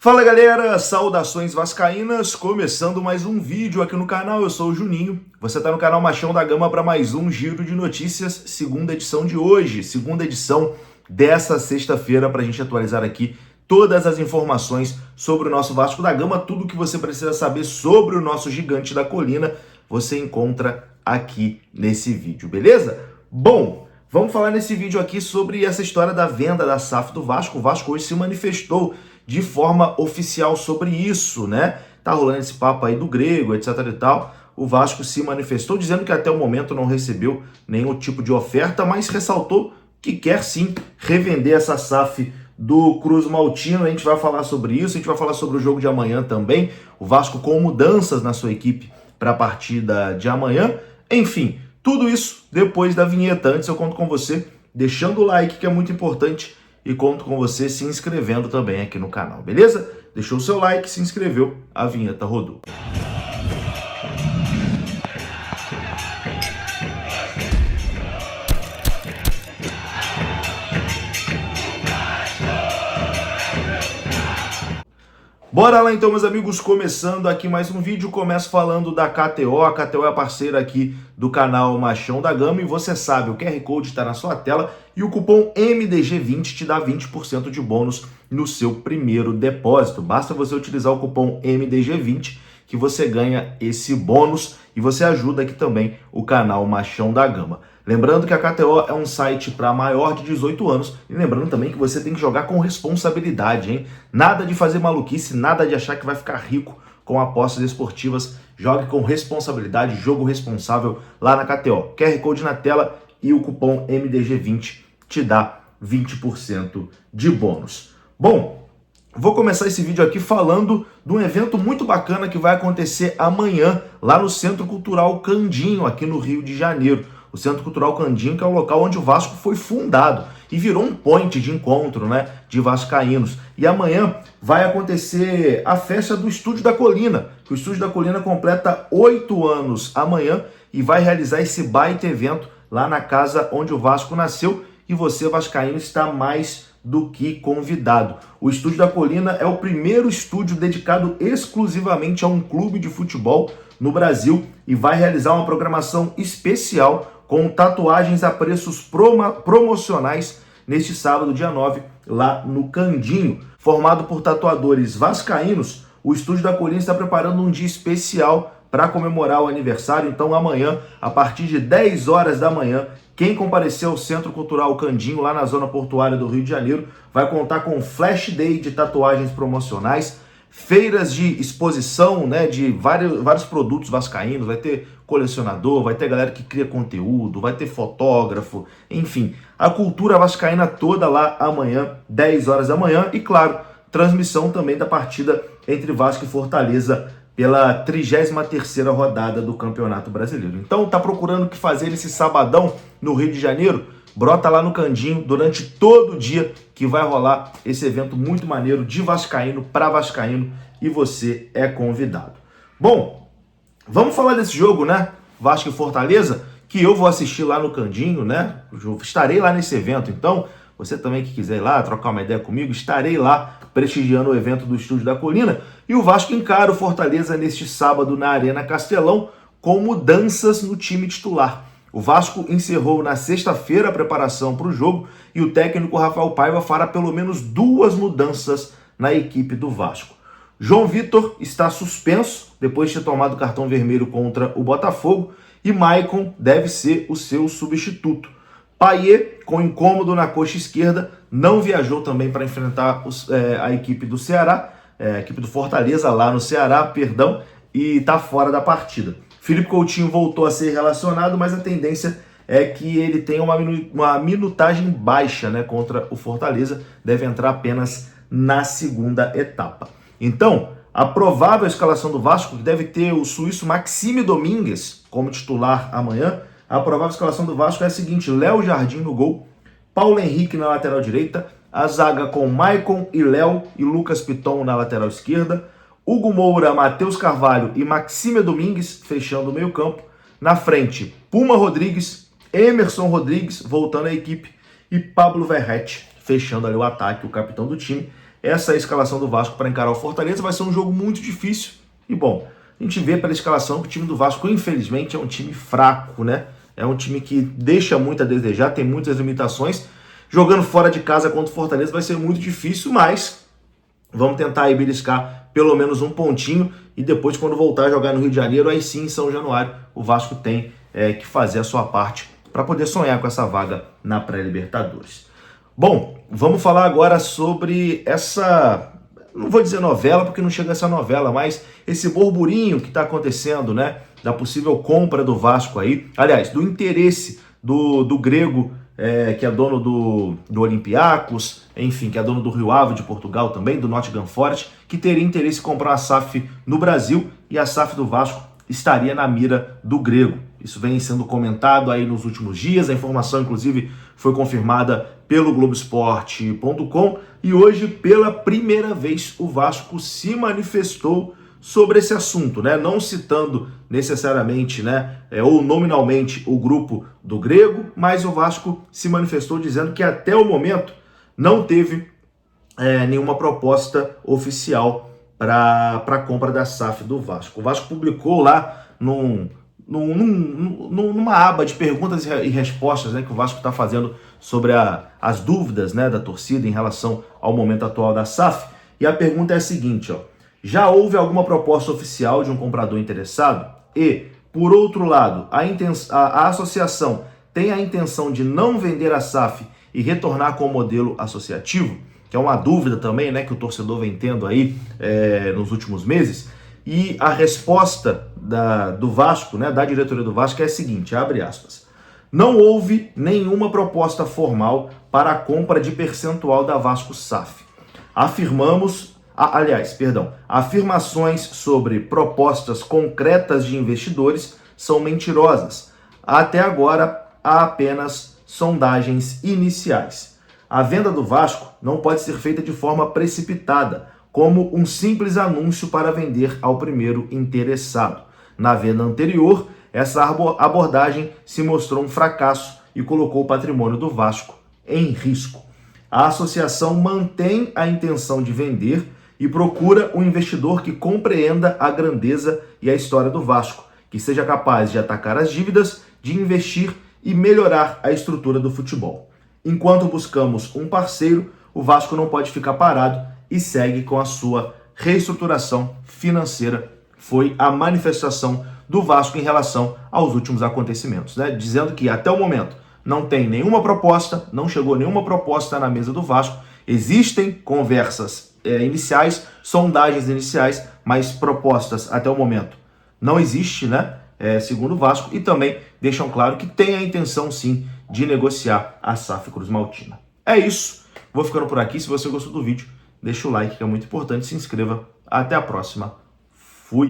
Fala galera, saudações vascaínas, começando mais um vídeo aqui no canal, eu sou o Juninho, você tá no canal Machão da Gama para mais um giro de notícias, segunda edição de hoje, segunda edição dessa sexta-feira para a gente atualizar aqui todas as informações sobre o nosso Vasco da Gama, tudo que você precisa saber sobre o nosso gigante da colina, você encontra aqui nesse vídeo, beleza? Bom, vamos falar nesse vídeo aqui sobre essa história da venda da SAF do Vasco. O Vasco hoje se manifestou de forma oficial sobre isso, né? Tá rolando esse papo aí do grego, etc e tal. O Vasco se manifestou dizendo que até o momento não recebeu nenhum tipo de oferta, mas ressaltou que quer sim revender essa SAF do Cruz Maltino. A gente vai falar sobre isso, a gente vai falar sobre o jogo de amanhã também. O Vasco com mudanças na sua equipe para a partida de amanhã. Enfim, tudo isso depois da vinheta. Antes eu conto com você deixando o like, que é muito importante, e conto com você se inscrevendo também aqui no canal, beleza? Deixou o seu like, se inscreveu, a vinheta rodou. Bora lá então, meus amigos, começando aqui mais um vídeo. Começo falando da KTO. A KTO é a parceira aqui do canal Machão da Gama e você sabe, o QR Code está na sua tela e o cupom MDG20 te dá 20% de bônus no seu primeiro depósito. Basta você utilizar o cupom MDG20 que você ganha esse bônus e você ajuda aqui também o canal Machão da Gama. Lembrando que a KTO é um site para maior de 18 anos e lembrando também que você tem que jogar com responsabilidade, hein? Nada de fazer maluquice, nada de achar que vai ficar rico com apostas esportivas. Jogue com responsabilidade, jogo responsável lá na KTO. QR Code na tela e o cupom MDG20 te dá 20% de bônus. Bom, vou começar esse vídeo aqui falando de um evento muito bacana que vai acontecer amanhã lá no Centro Cultural Candinho, aqui no Rio de Janeiro. O Centro Cultural Candinho, que é o local onde o Vasco foi fundado e virou um point de encontro, né, de vascaínos. E amanhã vai acontecer a festa do Estúdio da Colina, que o Estúdio da Colina completa 8 anos amanhã e vai realizar esse baita evento lá na casa onde o Vasco nasceu e você, vascaíno, está mais do que convidado. O Estúdio da Colina é o primeiro estúdio dedicado exclusivamente a um clube de futebol no Brasil e vai realizar uma programação especial com tatuagens a preços promocionais neste sábado, dia 9, lá no Candinho. Formado por tatuadores vascaínos, o Estúdio da Colina está preparando um dia especial para comemorar o aniversário. Então amanhã, a partir de 10 horas da manhã, quem compareceu ao Centro Cultural Candinho, lá na zona portuária do Rio de Janeiro, vai contar com Flash Day de tatuagens promocionais, feiras de exposição, né, de vários produtos vascaínos, vai ter colecionador, vai ter galera que cria conteúdo, vai ter fotógrafo, enfim, a cultura vascaína toda lá amanhã, 10 horas da manhã, e claro, transmissão também da partida entre Vasco e Fortaleza pela 33ª rodada do Campeonato Brasileiro. Então tá procurando o que fazer esse sabadão no Rio de Janeiro? Brota lá no Candinho durante todo o dia que vai rolar esse evento muito maneiro de vascaíno para vascaíno e você é convidado. Bom, vamos falar desse jogo, né? Vasco e Fortaleza, que eu vou assistir lá no Candinho, né? Eu estarei lá nesse evento, então você também que quiser ir lá trocar uma ideia comigo, estarei lá prestigiando o evento do Estúdio da Colina e o Vasco encara o Fortaleza neste sábado na Arena Castelão com mudanças no time titular. O Vasco encerrou na sexta-feira a preparação para o jogo e o técnico Rafael Paiva fará pelo menos 2 mudanças na equipe do Vasco. João Vitor está suspenso depois de ter tomado cartão vermelho contra o Botafogo e Maicon deve ser o seu substituto. Payet, com incômodo na coxa esquerda, não viajou também para enfrentar a equipe do Ceará, a equipe do Fortaleza lá no Ceará, perdão, e está fora da partida. Felipe Coutinho voltou a ser relacionado, mas a tendência é que ele tenha uma minutagem baixa, né, contra o Fortaleza, deve entrar apenas na segunda etapa. Então, a provável escalação do Vasco, que deve ter o suíço Maxime Domingues como titular amanhã, a provável escalação do Vasco é a seguinte: Léo Jardim no gol, Paulo Henrique na lateral direita, a zaga com Maicon e Léo e Lucas Piton na lateral esquerda, Hugo Moura, Matheus Carvalho e Maxime Domingues fechando o meio campo. Na frente, Puma Rodrigues, Emerson Rodrigues voltando à equipe e Pablo Verrete fechando ali o ataque, o capitão do time. essa é a escalação do Vasco para encarar o Fortaleza. Vai ser um jogo muito difícil e, bom, a gente vê pela escalação que o time do Vasco, infelizmente, é um time fraco, né? É um time que deixa muito a desejar, tem muitas limitações. Jogando fora de casa contra o Fortaleza vai ser muito difícil, mas vamos tentar aí beliscar pelo menos um pontinho e depois, quando voltar a jogar no Rio de Janeiro, aí sim, em São Januário, o Vasco tem que fazer a sua parte para poder sonhar com essa vaga na pré-Libertadores. Bom, vamos falar agora sobre essa, não vou dizer novela, porque não chega a essa novela, mas esse burburinho que está acontecendo, né, da possível compra do Vasco aí, aliás, do interesse do grego, que é dono do Olympiacos, enfim, que é dono do Rio Ave de Portugal também, do Nottingham Forest, que teria interesse em comprar a SAF no Brasil, e a SAF do Vasco estaria na mira do grego. Isso vem sendo comentado aí nos últimos dias, a informação inclusive foi confirmada pelo Globoesporte.com, e hoje, pela primeira vez, o Vasco se manifestou sobre esse assunto, né? Não citando necessariamente, né, ou nominalmente o grupo do grego, mas o Vasco se manifestou dizendo que até o momento não teve nenhuma proposta oficial para a compra da SAF do Vasco. O Vasco publicou lá numa aba de perguntas e respostas, né, que o Vasco está fazendo sobre as dúvidas, né, da torcida em relação ao momento atual da SAF. E a pergunta é a seguinte, ó: já houve alguma proposta oficial de um comprador interessado? E, por outro lado, a associação tem a intenção de não vender a SAF e retornar com o modelo associativo? Que é uma dúvida também, né, que o torcedor vem tendo aí nos últimos meses. E a resposta do Vasco, né, da diretoria do Vasco, é a seguinte, abre aspas: não houve nenhuma proposta formal para a compra de percentual da Vasco SAF. Afirmações sobre propostas concretas de investidores são mentirosas. Até agora, há apenas sondagens iniciais. A venda do Vasco não pode ser feita de forma precipitada, como um simples anúncio para vender ao primeiro interessado. Na venda anterior, essa abordagem se mostrou um fracasso e colocou o patrimônio do Vasco em risco. A associação mantém a intenção de vender e procura um investidor que compreenda a grandeza e a história do Vasco, que seja capaz de atacar as dívidas, de investir e melhorar a estrutura do futebol. Enquanto buscamos um parceiro, o Vasco não pode ficar parado e segue com a sua reestruturação financeira. Foi a manifestação do Vasco em relação aos últimos acontecimentos, né? Dizendo que até o momento não tem nenhuma proposta, não chegou nenhuma proposta na mesa do Vasco. Existem conversas iniciais, sondagens iniciais, mas propostas até o momento não existe, né? Segundo o Vasco, e também deixam claro que tem a intenção sim de negociar a SAF Cruz Maltina. É isso, vou ficando por aqui. Se você gostou do vídeo, deixa o like, que é muito importante, se inscreva. Até a próxima.